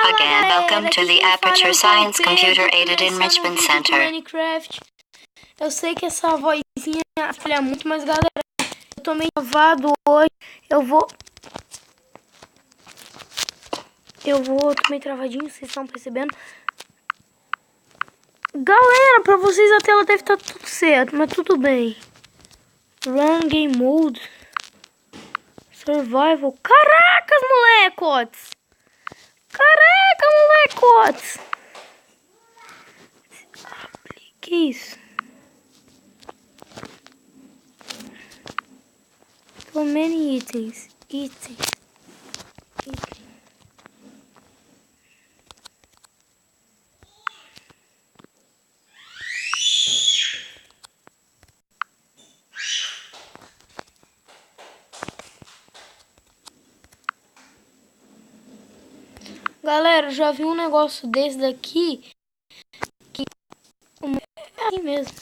again. Welcome to the Aperture Science Computer Aided Enrichment Center. Minecraft. Eu sei que essa vozinha falha muito, mas galera, eu tô meio travado hoje. Tô meio travadinho, vocês estão percebendo? Galera, pra vocês a tela deve estar tudo certo, mas tudo bem. Run Game Mode. Survival. Caracas, molecotes! Caraca, molecotes! Que isso? So many itens. Galera, eu já vi um negócio desse daqui que é assim mesmo.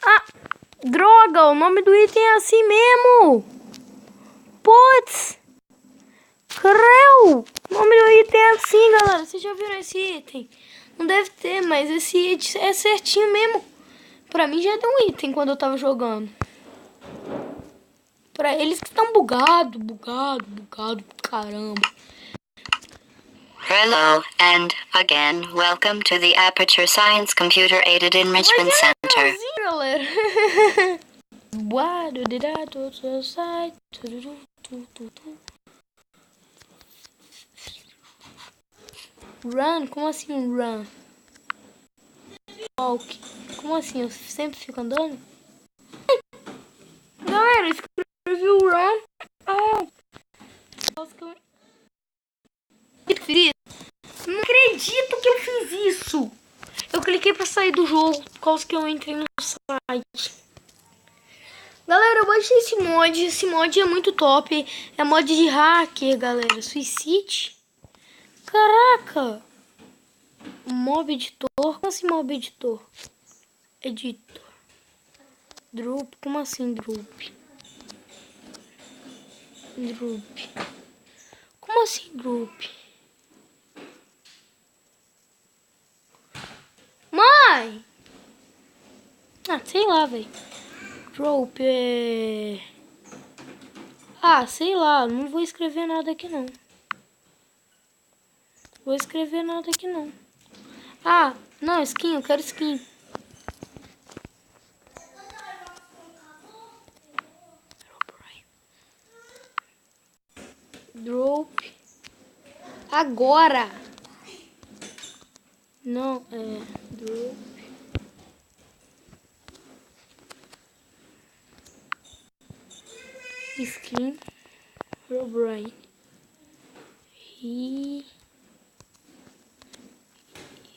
Ah, droga, o nome do item é assim mesmo. Putz, creu, o nome do item é assim, galera. Vocês já viram esse item? Não deve ter, mas esse item é certinho mesmo. Pra mim já deu um item quando eu tava jogando. Pra eles que estão bugado, caramba. Hello, and again, welcome to the Aperture Science Computer Aided Enrichment Center. Assim, galera. Run? Como assim run? Walk. Como assim? Eu sempre fico andando? Galera, escrevi o run. Não acredito que eu fiz isso. Eu cliquei pra sair do jogo por causa que eu entrei no site. Galera, eu baixei esse mod. Esse mod é muito top. É mod de hacker, galera. Suicide. Caraca. Mob editor. Como assim mob editor? Editor. Drop. Como assim drop? Drop. Como assim drop? Mãe! Ah, sei lá, velho. Drop é... Ah, sei lá. Não vou escrever nada aqui, não. Vou escrever nada aqui, não. Ah, não, skin. Eu quero skin. Drop. Agora. Não, é... Drop. Skin. Herobrine.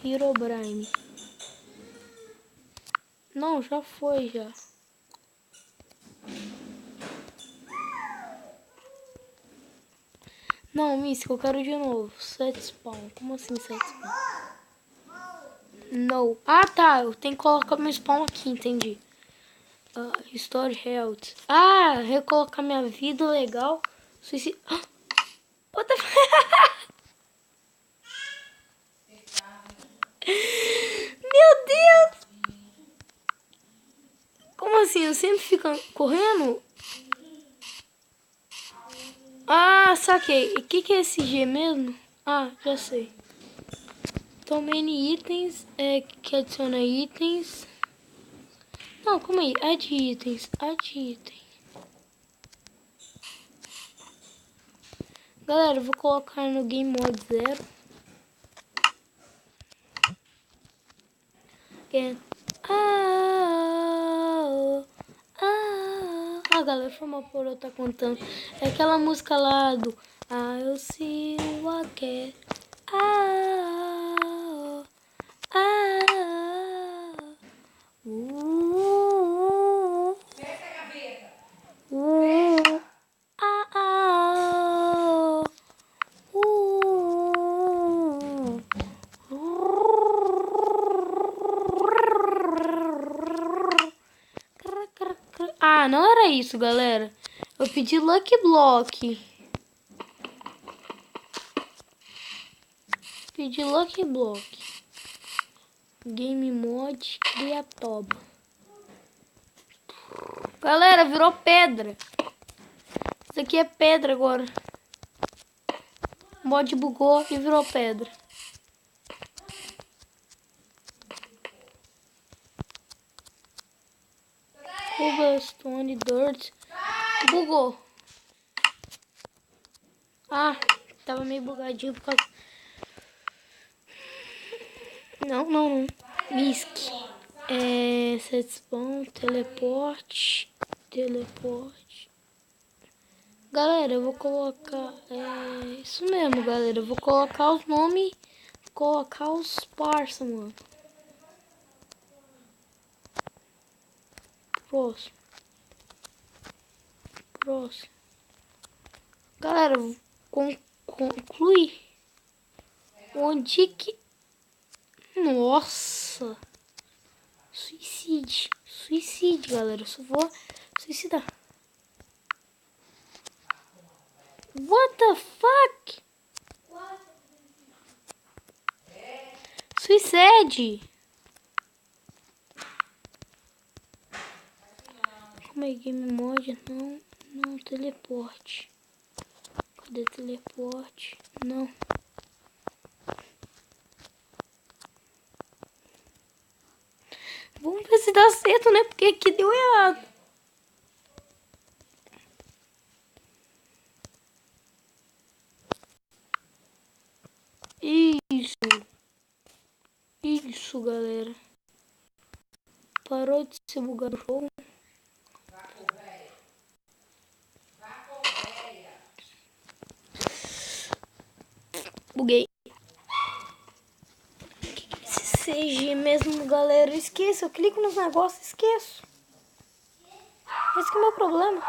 Herobrine. Não, já foi, já. Não, Mística, eu quero de novo. Set spawn. Como assim set spawn? Não. Ah, tá. Eu tenho que colocar meu spawn aqui, entendi. Story health. Ah, recolocar minha vida, legal. Suicídio. What the Meu Deus! Como assim? Eu sempre fico correndo? Ah, saquei. O que é esse G mesmo? Ah, já sei. Então, many itens, que adiciona itens. Não, calma aí. Add itens. Galera, eu vou colocar no Game Mode 0. Galera, foi mal por eu estar contando. É aquela música lá do I'll see what I can. Ah, não era isso, galera. Eu pedi Lucky Block. Speed Lucky Block. Game Mod Criatoba. Galera, virou pedra. Isso aqui é pedra agora. O mod bugou e virou pedra. Cobblestone Dirt. Bugou. Ah, tava meio bugadinho por causa... Não. Misk. Set spawn, teleporte. Galera, eu vou colocar... isso mesmo, galera. Eu vou colocar os nomes... Colocar os parça, mano. Próximo. Galera, concluir. Onde que... Nossa. Suicídio, galera. Eu só vou suicidar. What the fuck? Suicide. Como é game mod? Não, teleporte. Cadê teleporte? Não. Vamos ver se dá certo, né? Porque aqui deu errado. Isso, galera. Parou de ser bugado o jogo. Buguei. Esse CG mesmo, galera. Eu esqueço. Eu clico nos negócios e esqueço. Esse que é o meu problema.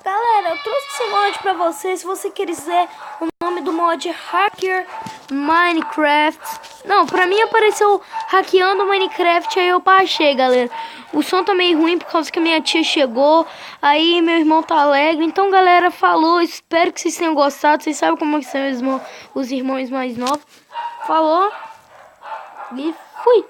Galera, eu trouxe esse mod pra vocês. Se você quiser o nome do mod é Hacker Minecraft. Não, pra mim apareceu hackeando Minecraft. Aí eu baixei, galera. O som tá meio ruim por causa que a minha tia chegou. Aí meu irmão tá alegre. Então, galera, falou. Espero que vocês tenham gostado. Vocês sabem como são os irmãos mais novos. Falou. E fui.